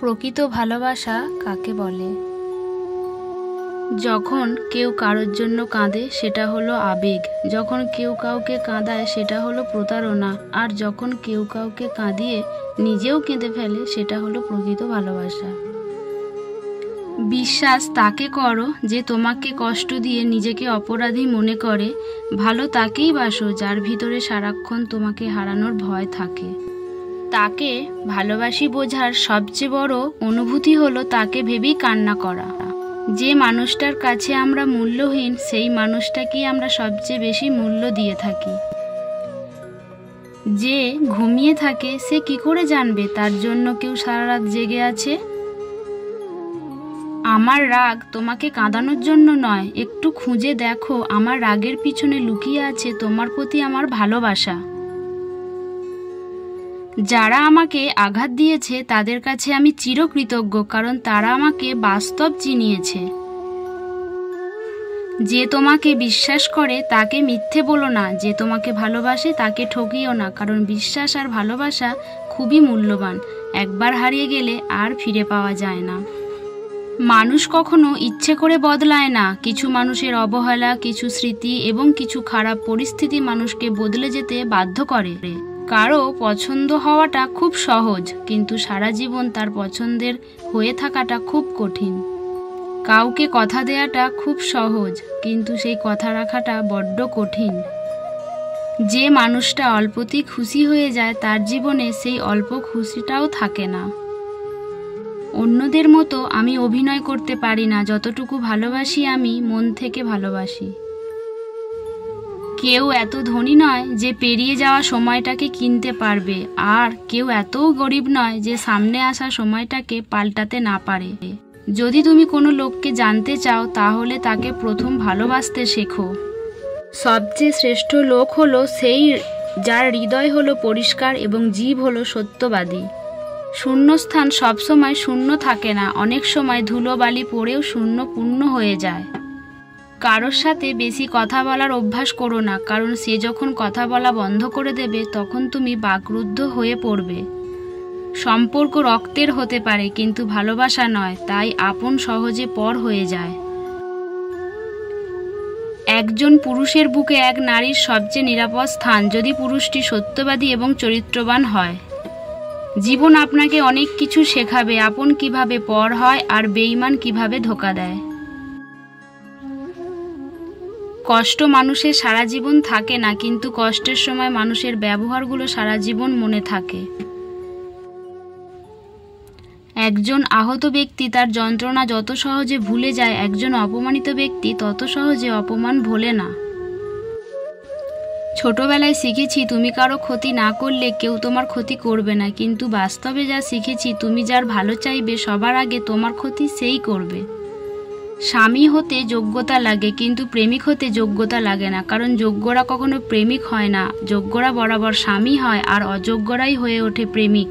প্রকৃত ভালোবাসা কাকে বলে? যখন কেউ কারোর জন্য কাঁদে সেটা হলো আবেগ, যখন কেউ কাউকে কাঁদায় সেটা হলো প্রতারণা, আর যখন কেউ কাউকে কাঁদিয়ে নিজেও কেঁদে ফেলে সেটা হলো প্রকৃত ভালোবাসা। বিশ্বাস তাকে করো যে তোমাকে কষ্ট দিয়ে নিজেকে অপরাধী মনে করে। ভালো তাকেই বাসো যার ভিতরে সারাক্ষণ তোমাকে হারানোর ভয় থাকে। তাকে ভালোবাসি বোঝার সবচেয়ে বড় অনুভূতি হলো তাকে ভেবেই কান্না করা। যে মানুষটার কাছে আমরা মূল্যহীন সেই মানুষটাকেই আমরা সবচেয়ে বেশি মূল্য দিয়ে থাকি। যে ঘুমিয়ে থাকে সে কি করে জানবে তার জন্য কেউ সারা রাত জেগে আছে? আমার রাগ তোমাকে কাঁদানোর জন্য নয়, একটু খুঁজে দেখো আমার রাগের পিছনে লুকিয়ে আছে তোমার প্রতি আমার ভালোবাসা। যারা আমাকে আঘাত দিয়েছে তাদের কাছে আমি চিরকৃতজ্ঞ, কারণ তারা আমাকে বাস্তব চিনিয়েছে। যে তোমাকে বিশ্বাস করে তাকে মিথ্যে বলো না, যে তোমাকে ভালোবাসে তাকে ঠকিও না, কারণ বিশ্বাস আর ভালোবাসা খুবই মূল্যবান। একবার হারিয়ে গেলে আর ফিরে পাওয়া যায় না। মানুষ কখনো ইচ্ছে করে বদলায় না। কিছু মানুষের অবহেলা, কিছু স্মৃতি এবং কিছু খারাপ পরিস্থিতি মানুষকে বদলে যেতে বাধ্য করে। কারো পছন্দ হওয়াটা খুব সহজ, কিন্তু সারা জীবন তার পছন্দের হয়ে থাকাটা খুব কঠিন। কাউকে কথা দেওয়াটা খুব সহজ, কিন্তু সেই কথা রাখাটা বড্ড কঠিন। যে মানুষটা অল্পতেই খুশি হয়ে যায় তার জীবনে সেই অল্প খুশিটাও থাকে না। অন্যদের মতো আমি অভিনয় করতে পারি না, যতটুকু ভালোবাসি আমি মন থেকে ভালোবাসি। কেউ এত ধনী নয় যে পেরিয়ে যাওয়া সময়টাকে কিনতে পারবে, আর কেউ এতও গরিব নয় যে সামনে আসা সময়টাকে পাল্টাতে না পারে। যদি তুমি কোনো লোককে জানতে চাও তাহলে তাকে প্রথম ভালোবাসতে শেখো। সবচেয়ে শ্রেষ্ঠ লোক হলো সেই যার হৃদয় হলো পরিষ্কার এবং জীব হলো সত্যবাদী। শূন্যস্থান সবসময় শূন্য থাকে না, অনেক সময় ধুলোবালি পড়েও শূন্য পূর্ণ হয়ে যায়। কারোর সাথে বেশি কথা বলার অভ্যাস করো না, কারণ সে যখন কথা বলা বন্ধ করে দেবে তখন তুমি বাকরুদ্ধ হয়ে পড়বে। সম্পর্ক রক্তের হতে পারে কিন্তু ভালোবাসা নয়, তাই আপন সহজে পর হয়ে যায়। একজন পুরুষের বুকে এক নারীর সবচেয়ে নিরাপদ স্থান যদি পুরুষটি সত্যবাদী এবং চরিত্রবান হয়। জীবন আপনাকে অনেক কিছু শেখাবে, আপন কিভাবে পর হয় আর বেঈমান কিভাবে ধোঁকা দেয়। কষ্ট মানুষের সারা জীবন থাকে না, কিন্তু কষ্টের সময় মানুষের ব্যবহারগুলো সারা জীবন মনে থাকে। একজন আহত ব্যক্তি তার যন্ত্রণা যত সহজে ভুলে যায়, একজন অপমানিত ব্যক্তি তত সহজে অপমান ভোলে না। ছোটবেলায় শিখেছি তুমি কারো ক্ষতি না করলে কেউ তোমার ক্ষতি করবে না, কিন্তু বাস্তবে যা শিখেছি তুমি যার ভালো চাইবে সবার আগে তোমার ক্ষতি সেই করবে। স্বামী হতে যোগ্যতা লাগে, কিন্তু প্রেমিক হতে যোগ্যতা লাগে না, কারণ যোগ্যরা কখনো প্রেমিক হয় না। যোগ্যরা বরাবর স্বামী হয় আর অযোগ্যরাই হয়ে ওঠে প্রেমিক।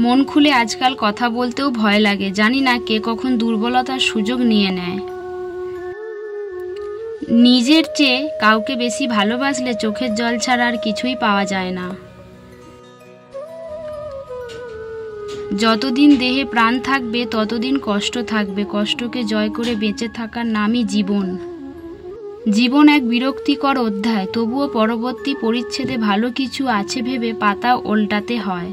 মন খুলে আজকাল কথা বলতেও ভয় লাগে, জানি না কে কখন দুর্বলতার সুযোগ নিয়ে নেয়। নিজের চেয়ে কাউকে বেশি ভালোবাসলে চোখের জল ছাড়া আর কিছুই পাওয়া যায় না। যতদিন দেহে প্রাণ থাকবে ততদিন কষ্ট থাকবে, কষ্টকে জয় করে বেঁচে থাকার নামই জীবন। জীবন এক বিরক্তিকর অধ্যায়, তবুও পরবর্তী পরিচ্ছেদে ভালো কিছু আছে ভেবে পাতা উল্টাতে হয়।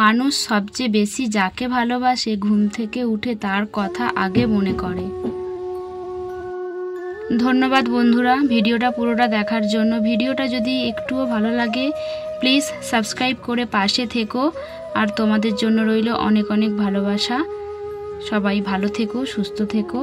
মানুষ সবচেয়ে বেশি যাকে ভালোবাসে ঘুম থেকে উঠে তার কথা আগে মনে করে। ধন্যবাদ বন্ধুরা ভিডিওটা পুরোটা দেখার জন্য। ভিডিওটা যদি একটুও ভালো লাগে প্লিজ সাবস্ক্রাইব করে পাশে থেকো, আর তোমাদের জন্য রইল অনেক অনেক ভালোবাসা। সবাই ভালো থেকো, সুস্থ থেকো।